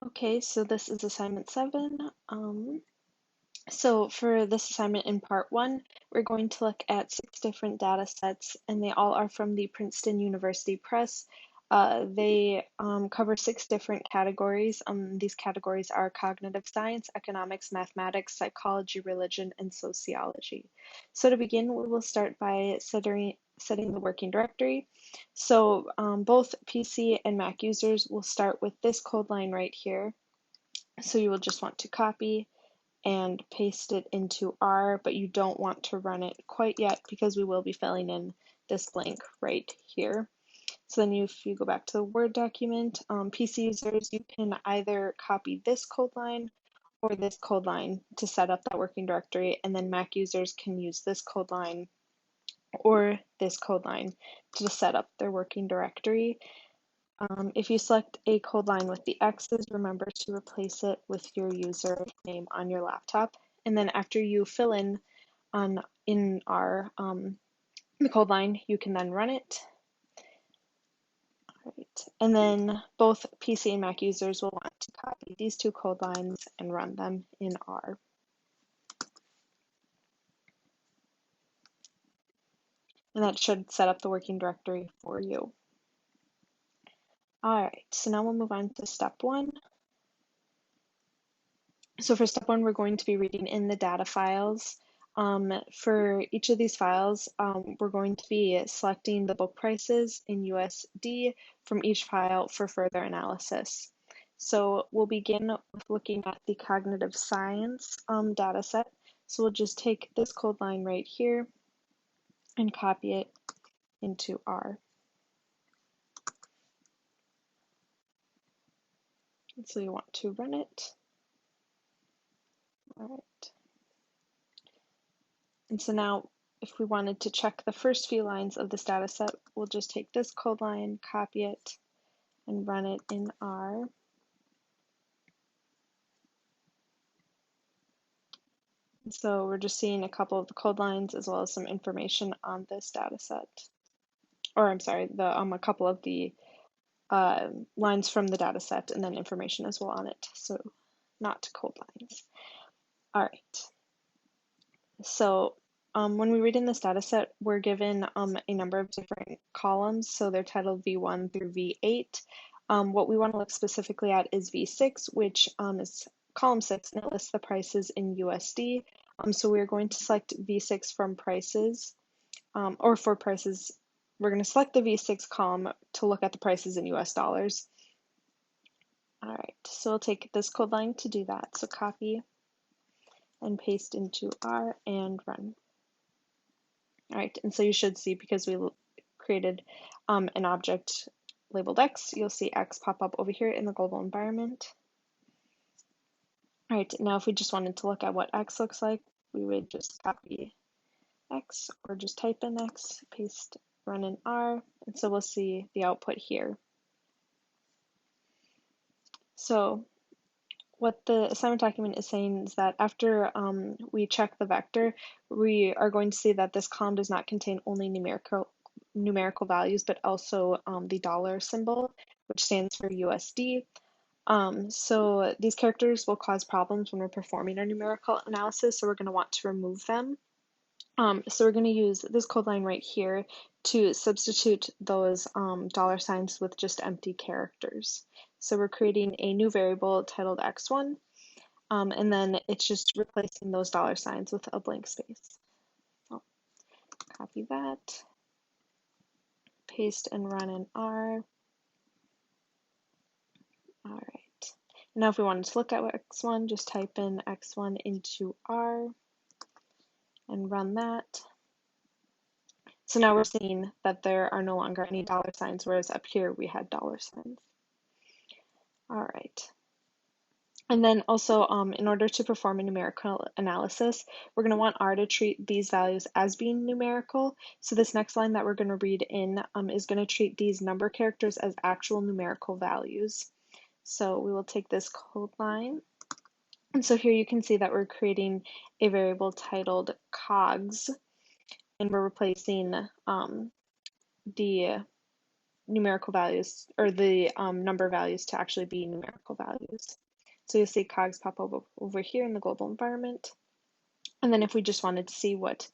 Okay, so this is assignment 7. So for this assignment in part 1, we're going to look at 6 different data sets, and they all are from the Princeton University Press. They cover 6 different categories. These categories are cognitive science, economics, mathematics, psychology, religion, and sociology. So to begin, we will start by setting the working directory. So both PC and Mac users will start with this code line right here. So you will just want to copy and paste it into R, but you don't want to run it quite yet because we will be filling in this blank right here. So then if you go back to the Word document, PC users, you can either copy this code line or this code line to set up that working directory, and then Mac users can use this code line or this code line to set up their working directory. If you select a code line with the X's, remember to replace it with your username on your laptop. And then after you fill in our the code line, you can then run it. All right. And then both PC and Mac users will want to copy these 2 code lines and run them in R. And that should set up the working directory for you. All right, so now we'll move on to step 1. So for step 1, we're going to be reading in the data files. For each of these files, we're going to be selecting the book prices in USD from each file for further analysis. So we'll begin with looking at the cognitive science data set. So we'll just take this code line right here and copy it into R. And so you want to run it. All right. And so now if we wanted to check the first few lines of this data set, we'll just take this code line, copy it, and run it in R. And so we're just seeing a couple of the code lines as well as some information on this data set. Or I'm sorry, a couple of the lines from the data set and then information as well on it. So not code lines. All right. So when we read in this data set, we're given a number of different columns. So they're titled V1 through V8. What we want to look specifically at is V6, which is column 6, and it lists the prices in USD. So we're going to select V6 from prices, or for prices, we're going to select the V6 column to look at the prices in US dollars. All right, so we'll take this code line to do that. So copy and paste into R and run. All right, and so you should see, because we created an object labeled X, you'll see X pop up over here in the global environment. All right, now if we just wanted to look at what X looks like, we would just copy X or just type in X, paste, run in R, and so we'll see the output here. So what the assignment document is saying is that after we check the vector, we are going to see that this column does not contain only numerical values, but also the dollar symbol, which stands for USD. So these characters will cause problems when we're performing our numerical analysis, so we're going to want to remove them. So we're going to use this code line right here to substitute those dollar signs with just empty characters. So we're creating a new variable titled x1, and then it's just replacing those dollar signs with a blank space. I'll copy that, paste and run in R. All right. Now if we wanted to look at x1, just type in x1 into R and run that. So now we're seeing that there are no longer any dollar signs, whereas up here we had dollar signs. All right. And then also, in order to perform a numerical analysis, we're going to want R to treat these values as being numerical. So this next line that we're going to read in is going to treat these number characters as actual numerical values. So we will take this code line. And so here you can see that we're creating a variable titled cogs, and we're replacing the numerical values, or the number values to actually be numerical values. So you'll see cogs pop over here in the global environment. And then if we just wanted to see what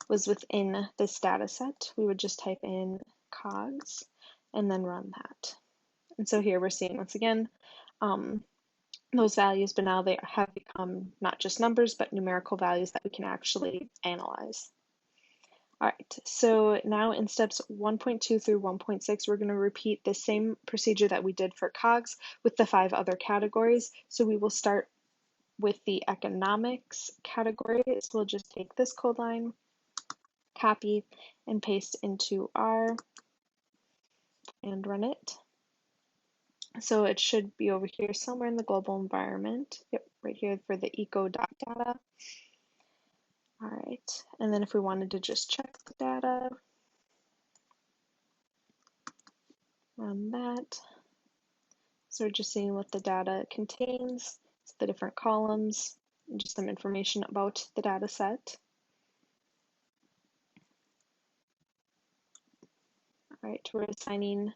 was within this data set, we would just type in cogs and then run that. And so here we're seeing once again those values, but now they have become not just numbers, but numerical values that we can actually analyze. All right, so now in steps 1.2 through 1.6, we're going to repeat the same procedure that we did for cogs with the 5 other categories. So we will start with the economics category. So we'll just take this code line, copy, and paste into R and run it. So it should be over here somewhere in the global environment. Yep, right here for the eco.data. All right, and then if we wanted to just check the data, run that. So we're just seeing what the data contains, the different columns, and just some information about the data set. All right, we're assigning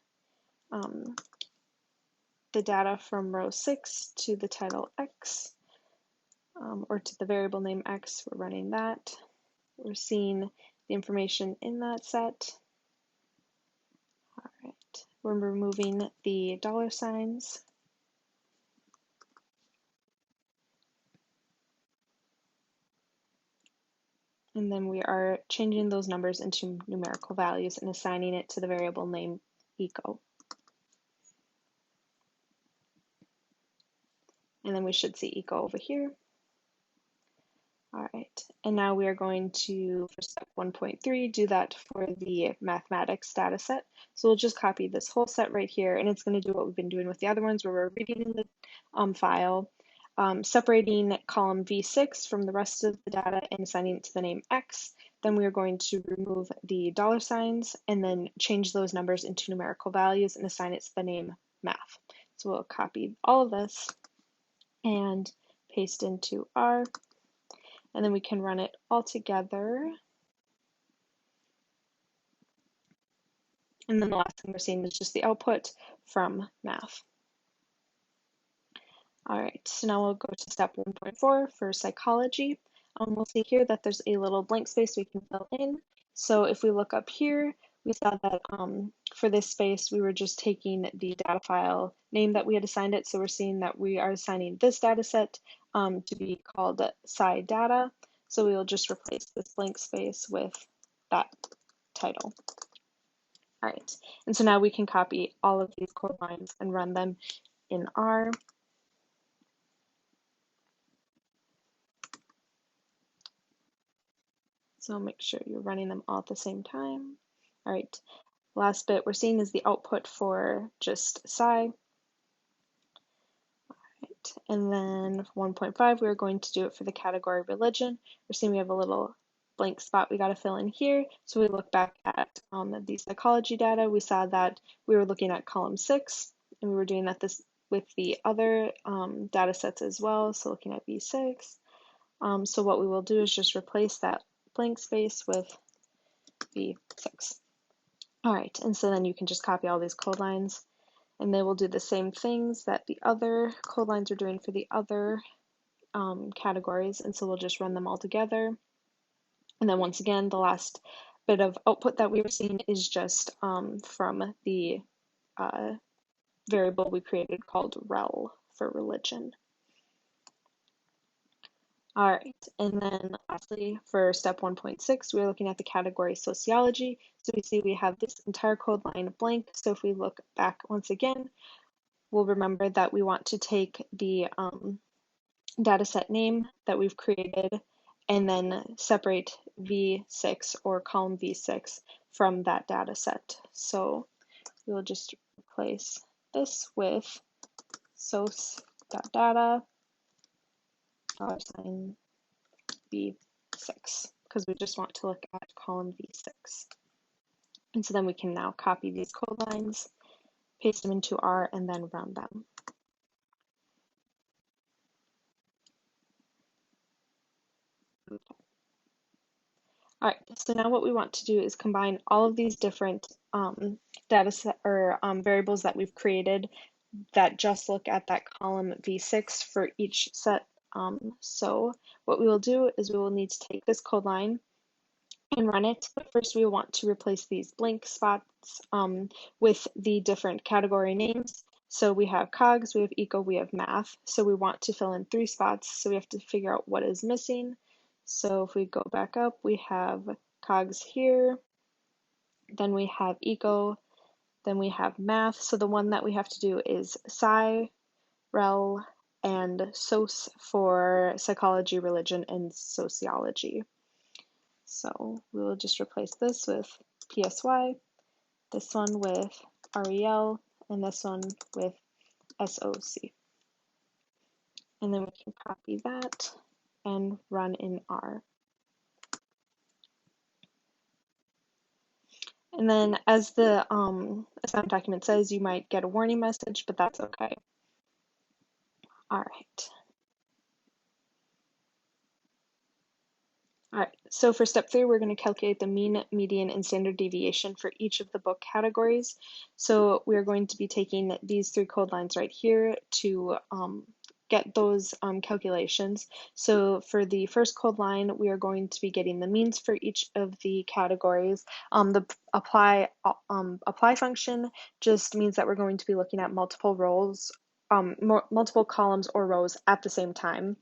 the data from row 6 to the title X, or to the variable name X. We're running that. We're seeing the information in that set. All right, we're removing the dollar signs. And then we are changing those numbers into numerical values and assigning it to the variable name eco. And then we should see eco over here. All right, and now we are going to, for step 1.3, do that for the mathematics data set. So we'll just copy this whole set right here, and it's going to do what we've been doing with the other ones, where we're reading in the file, separating column V6 from the rest of the data and assigning it to the name X. Then we are going to remove the dollar signs and then change those numbers into numerical values and assign it to the name math. So we'll copy all of this and paste into R. And then we can run it all together. And then the last thing we're seeing is just the output from math. All right, so now we'll go to step 1.4 for psychology. We'll see here that there's a little blank space we can fill in. So if we look up here, we saw that for this space, we were just taking the data file name that we had assigned it. So we're seeing that we are assigning this data set to be called Sci Data. So we will just replace this blank space with that title. All right, and so now we can copy all of these code lines and run them in R. So make sure you're running them all at the same time. All right, last bit we're seeing is the output for just Sci. And then 1.5, we're going to do it for the category religion. We're seeing we have a little blank spot we got to fill in here. So we look back at the psychology data. We saw that we were looking at column 6, and we were doing that with the other data sets as well. So looking at V6. So what we will do is just replace that blank space with V6. All right, and so then you can just copy all these code lines, and they will do the same things that the other code lines are doing for the other categories, and so we'll just run them all together. And then once again, the last bit of output that we were seeing is just from the variable we created called rel for religion. All right, and then lastly, for step 1.6, we're looking at the category sociology. So we see we have this entire code line blank. So if we look back once again, we'll remember that we want to take the data set name that we've created and then separate V6 or column V6 from that data set. So we'll just replace this with soc.data $sign V6 because we just want to look at column V6. And so then we can now copy these code lines, paste them into R, and then run them. All right, so now what we want to do is combine all of these different data set or variables that we've created that just look at that column V6 for each set. So what we will do is we will need to take this code line and run it. But first we want to replace these blank spots with the different category names. So we have COGS, we have eco, we have math. So we want to fill in 3 spots. So we have to figure out what is missing. So if we go back up, we have COGS here, then we have eco, then we have math. So the one that we have to do is Sci, Rel, and Soc for psychology, religion, and sociology. So we will just replace this with PSY, this one with REL, and this one with SOC. And then we can copy that and run in R. And then as the assignment document says, you might get a warning message, but that's okay. All right. All right, so for step 3, we're going to calculate the mean, median, and standard deviation for each of the book categories. So we're going to be taking these 3 code lines right here to get those calculations. So for the first code line, we are going to be getting the means for each of the categories. The apply function just means that we're going to be looking at multiple rows, multiple columns or rows at the same time.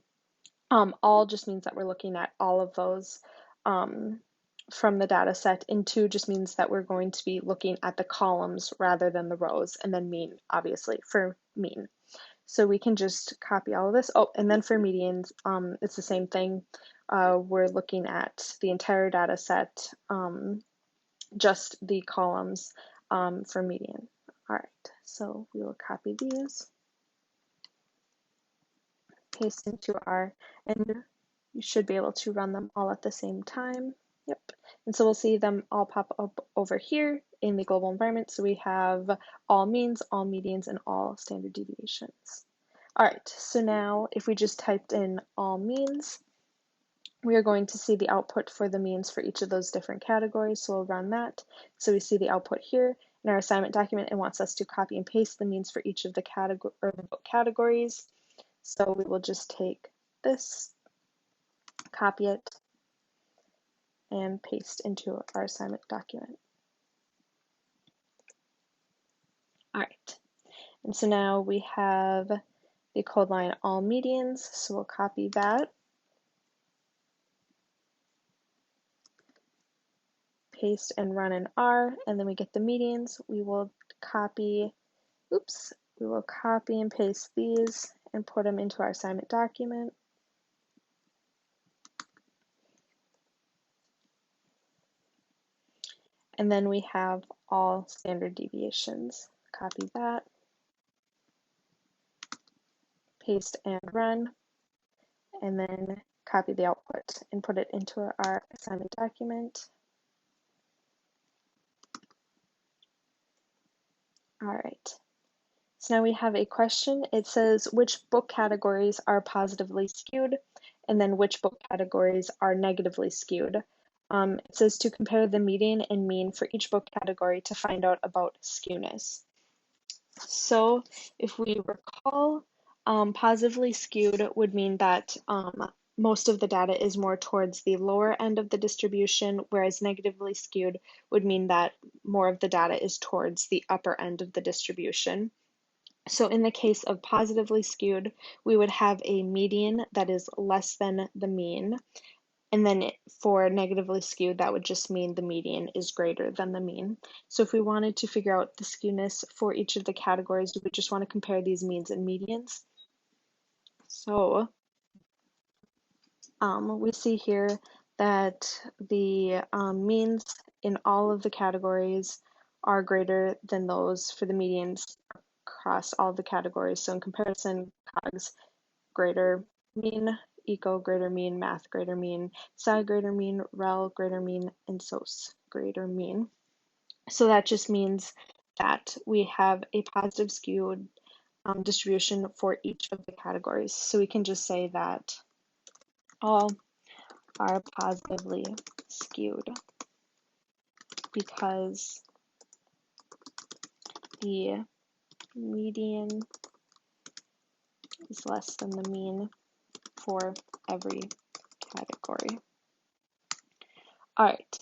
All just means that we're looking at all of those from the data set, and 2 just means that we're going to be looking at the columns rather than the rows, and then mean, obviously, for mean. So we can just copy all of this. Oh, and then for medians, it's the same thing. We're looking at the entire data set, just the columns for median. All right, so we will copy these, paste into R, and you should be able to run them all at the same time. Yep. And so we'll see them all pop up over here in the global environment. So we have all means, all medians, and all standard deviations. All right, so now if we just typed in all means, we are going to see the output for the means for each of those different categories. So we'll run that. So we see the output here in our assignment document. It wants us to copy and paste the means for each of the book categories. So we will just take this, copy it, and paste into our assignment document. All right, and so now we have the code line all medians, so we'll copy that, paste and run in R, and then we get the medians. We will copy, we will copy and paste these and put them into our assignment document. And then we have all standard deviations. Copy that, paste and run, and then copy the output and put it into our assignment document. All right, so now we have a question. It says, which book categories are positively skewed, and then which book categories are negatively skewed. It says to compare the median and mean for each book category to find out about skewness. So if we recall, positively skewed would mean that most of the data is more towards the lower end of the distribution, whereas negatively skewed would mean that more of the data is towards the upper end of the distribution. So in the case of positively skewed, we would have a median that is less than the mean. And then for negatively skewed, that would just mean the median is greater than the mean. So if we wanted to figure out the skewness for each of the categories, we would just want to compare these means and medians. So we see here that the means in all of the categories are greater than those for the medians across all the categories. So in comparison, COGS greater mean, eco greater mean, math greater mean, sci greater mean, rel greater mean, and soc greater mean. So that just means that we have a positive skewed distribution for each of the categories. So we can just say that all are positively skewed because the median is less than the mean for every category. All right,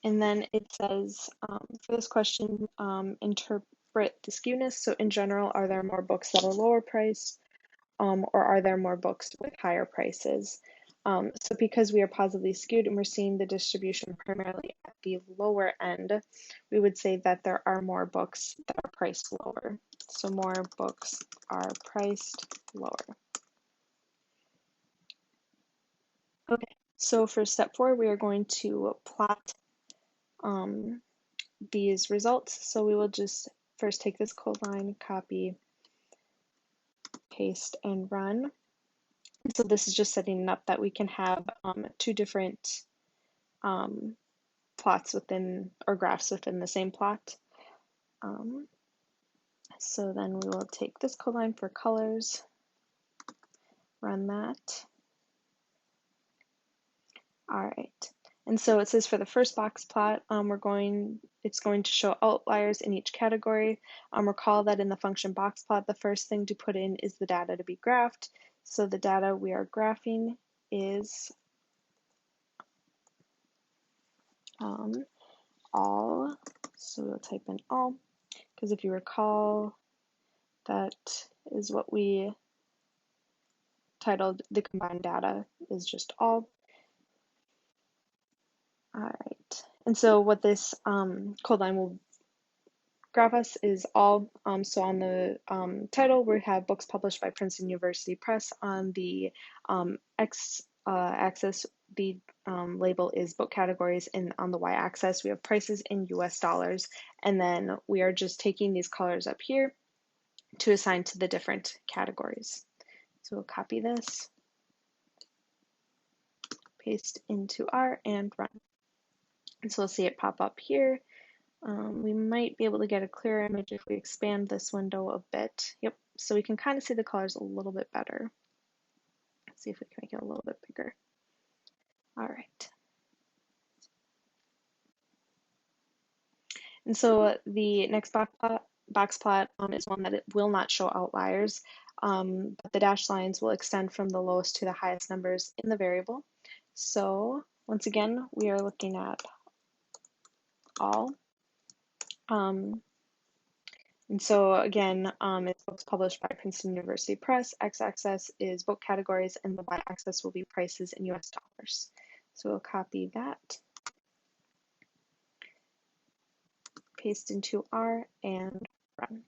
and then it says for this question, interpret the skewness. So in general, are there more books that are lower priced, or are there more books with higher prices? So because we are positively skewed and we're seeing the distribution primarily at the lower end, we would say that there are more books that are priced lower. So more books are priced lower. Okay, so for step 4, we are going to plot these results. So we will just first take this code line, copy, paste, and run. So this is just setting it up that we can have 2 different plots within, or graphs within the same plot. So then we will take this code line for colors, run that. All right, and so it says for the first box plot, it's going to show outliers in each category. Recall that in the function box plot, the first thing to put in is the data to be graphed. So the data we are graphing is all. So we'll type in all, because if you recall, that is what we titled the combined data is just all. All right, and so what this code line will graph us is all. So on the title, we have books published by Princeton University Press. On the x-axis, the label is book categories, and on the y-axis, we have prices in US dollars. And then we are just taking these colors up here to assign to the different categories. So we'll copy this, paste into R, and run. And so we'll see it pop up here. We might be able to get a clearer image if we expand this window a bit. Yep, so we can kind of see the colors a little bit better. Let's see if we can make it a little bit bigger. All right. And so the next box plot is one that it will not show outliers, but the dashed lines will extend from the lowest to the highest numbers in the variable. So once again, we are looking at all. And so again, it's books published by Princeton University Press. X-axis is book categories, and the y-axis will be prices in US dollars. So we'll copy that, paste into R, and run.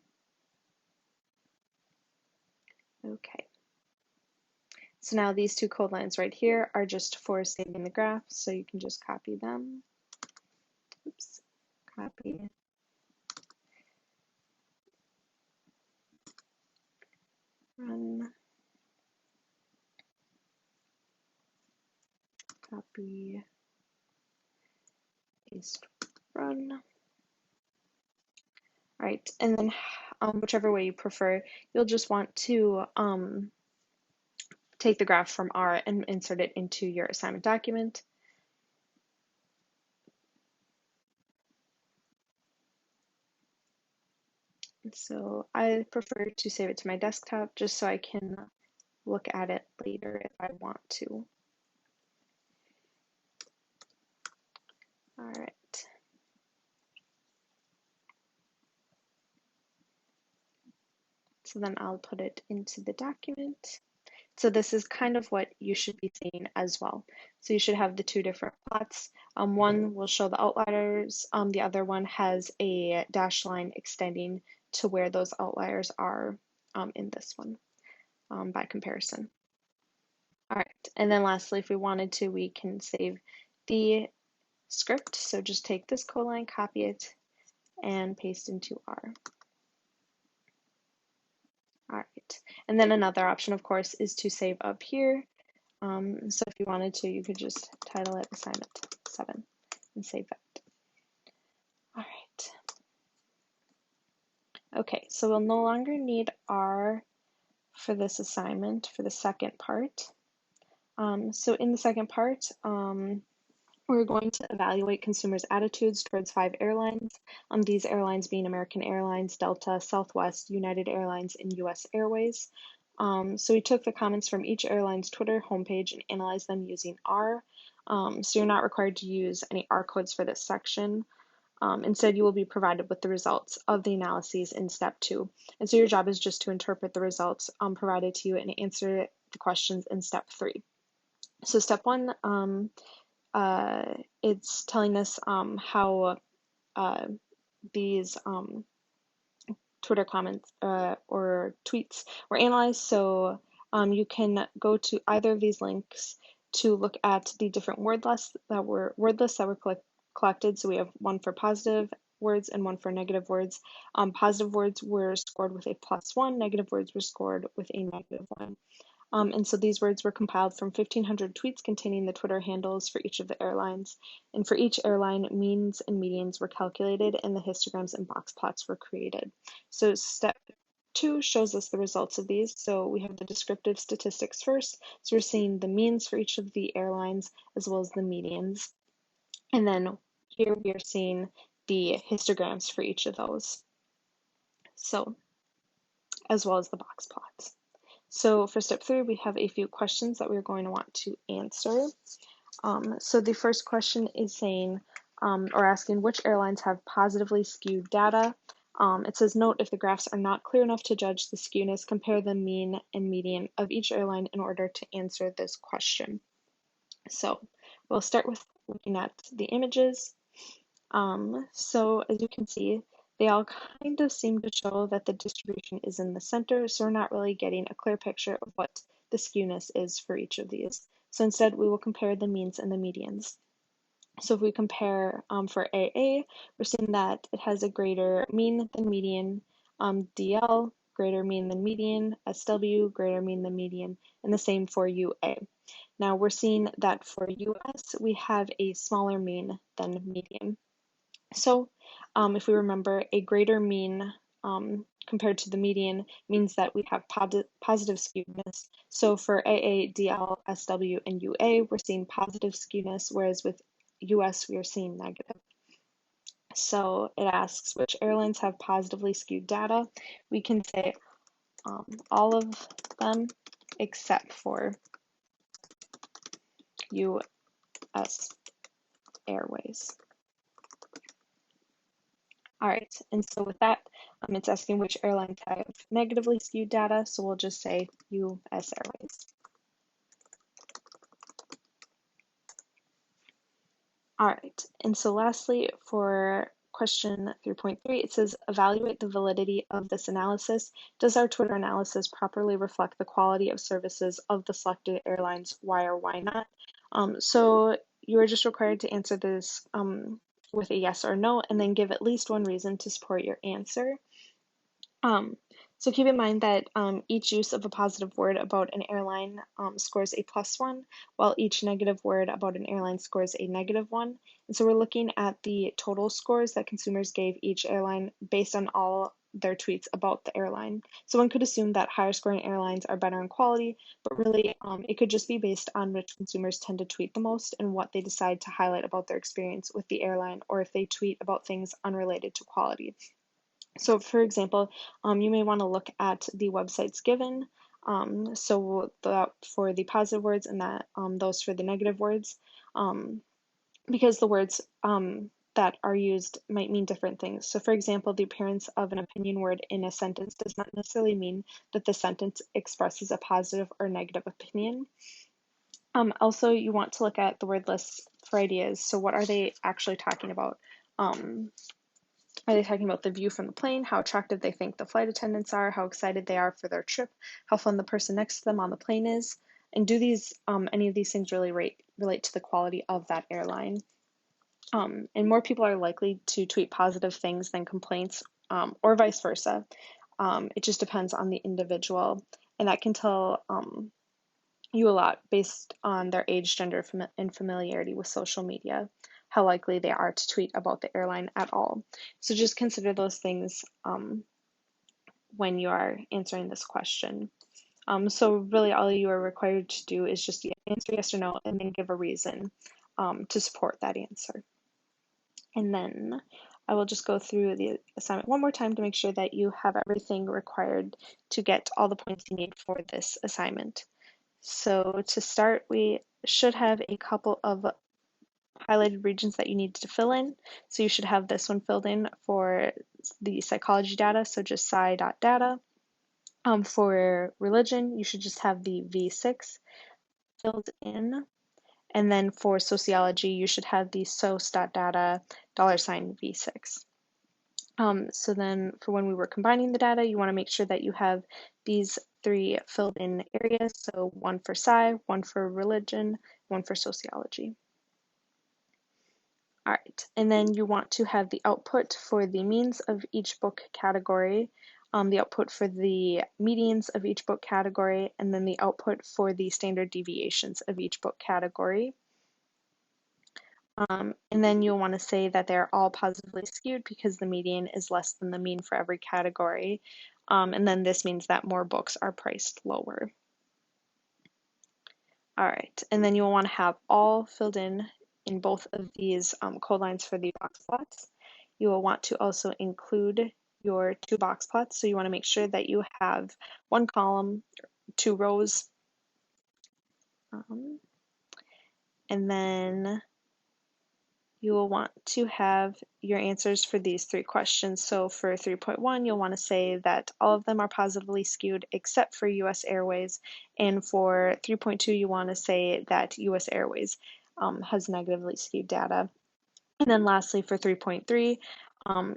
Okay. So now these 2 code lines right here are just for saving the graph, so you can just copy them. Oops, copy. Run. Copy. Paste. Run. All right, and then whichever way you prefer, you'll just want to take the graph from R and insert it into your assignment document. So I prefer to save it to my desktop just so I can look at it later if I want to. All right. So then I'll put it into the document. So this is kind of what you should be seeing as well. So you should have the 2 different plots. One will show the outliers. The other one has a dashed line extending to where those outliers are in this one by comparison. All right, and then lastly, if we wanted to, we can save the script. So just take this code line, copy it, and paste into R. All right, and then another option, of course, is to save up here. So if you wanted to, you could just title it Assignment 7 and save that. All right. Okay, so we'll no longer need R for this assignment for the second part. So in the second part, we're We're going to evaluate consumers' attitudes towards 5 airlines, these airlines being American Airlines, Delta, Southwest, United Airlines, and US Airways. So we took the comments from each airline's Twitter homepage and analyzed them using R. So you're not required to use any R codes for this section. Instead, you will be provided with the results of the analyses in step 2. And so your job is just to interpret the results provided to you and answer the questions in step 3. So step 1, it's telling us how these Twitter comments or tweets were analyzed. So you can go to either of these links to look at the different word lists that were collected. So we have one for positive words and one for negative words. Positive words were scored with a +1, negative words were scored with a -1. And so these words were compiled from 1,500 tweets containing the Twitter handles for each of the airlines. And for each airline, means and medians were calculated and the histograms and box plots were created. So step 2 shows us the results of these. So we have the descriptive statistics first. So we're seeing the means for each of the airlines as well as the medians. And then here we are seeing the histograms for each of those. So, as well as the box plots. So for step 3, we have a few questions that we're going to want to answer. So the first question is saying, or asking, which airlines have positively skewed data? It says, note if the graphs are not clear enough to judge the skewness, compare the mean and median of each airline in order to answer this question. So we'll start with looking at the images. So as you can see, they all kind of seem to show that the distribution is in the center, so we're not really getting a clear picture of what the skewness is for each of these. So instead, we will compare the means and the medians. So if we compare for AA, we're seeing that it has a greater mean than median, DL, greater mean than median, SW, greater mean than median, and the same for UA. Now we're seeing that for US, we have a smaller mean than median. So if we remember, a greater mean compared to the median means that we have positive skewness. So for AA, DL, SW, and UA, we're seeing positive skewness, whereas with US, we are seeing negative. So it asks which airlines have positively skewed data. We can say all of them except for US Airways. All right, and so with that, it's asking which airlines have negatively skewed data, so we'll just say US Airways. All right, and so lastly, for question 3.3, it says, evaluate the validity of this analysis. Does our Twitter analysis properly reflect the quality of services of the selected airlines? Why or why not? So you are just required to answer this with a yes or no, and then give at least one reason to support your answer. So keep in mind that each use of a positive word about an airline scores a +1, while each negative word about an airline scores a -1. And so we're looking at the total scores that consumers gave each airline based on all their tweets about the airline. So one could assume that higher scoring airlines are better in quality, but really it could just be based on which consumers tend to tweet the most and what they decide to highlight about their experience with the airline, or if they tweet about things unrelated to quality. So for example, you may want to look at the websites given. So for the positive words and that those for the negative words, because the words that are used might mean different things. So for example, the appearance of an opinion word in a sentence does not necessarily mean that the sentence expresses a positive or negative opinion. Also, you want to look at the word lists for ideas. So what are they actually talking about? Are they talking about the view from the plane, how attractive they think the flight attendants are, how excited they are for their trip, how fun the person next to them on the plane is? And do these any of these things really relate to the quality of that airline? And more people are likely to tweet positive things than complaints, or vice versa. It just depends on the individual, and that can tell you a lot based on their age, gender, and familiarity with social media, how likely they are to tweet about the airline at all. So just consider those things when you are answering this question. So really all you are required to do is just answer yes or no and then give a reason to support that answer. And then I will just go through the assignment one more time to make sure that you have everything required to get all the points you need for this assignment. So to start, we should have a couple of highlighted regions that you need to fill in. So you should have this one filled in for the psychology data, so just psy.data. For religion, you should just have the V6 filled in. And then for sociology, you should have the soc.data $V6. So then for when we were combining the data, you want to make sure that you have these 3 filled in areas. So one for Sci, one for religion, one for sociology. All right, and then you want to have the output for the means of each book category, the output for the medians of each book category, and then the output for the standard deviations of each book category. And then you'll want to say that they're all positively skewed because the median is less than the mean for every category. And then this means that more books are priced lower. All right, and then you'll want to have all filled in both of these code lines for the box plots. You will want to also include your 2 box plots. So you want to make sure that you have 1 column, 2 rows, and then you will want to have your answers for these 3 questions. So for 3.1, you'll want to say that all of them are positively skewed except for US Airways. And for 3.2, you want to say that US Airways has negatively skewed data. And then lastly, for 3.3,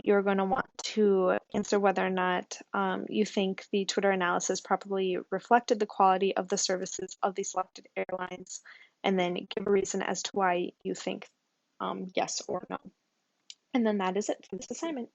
you're going to want to answer whether or not you think the Twitter analysis properly reflected the quality of the services of the selected airlines, and then give a reason as to why you think yes or no. And then that is it for this assignment.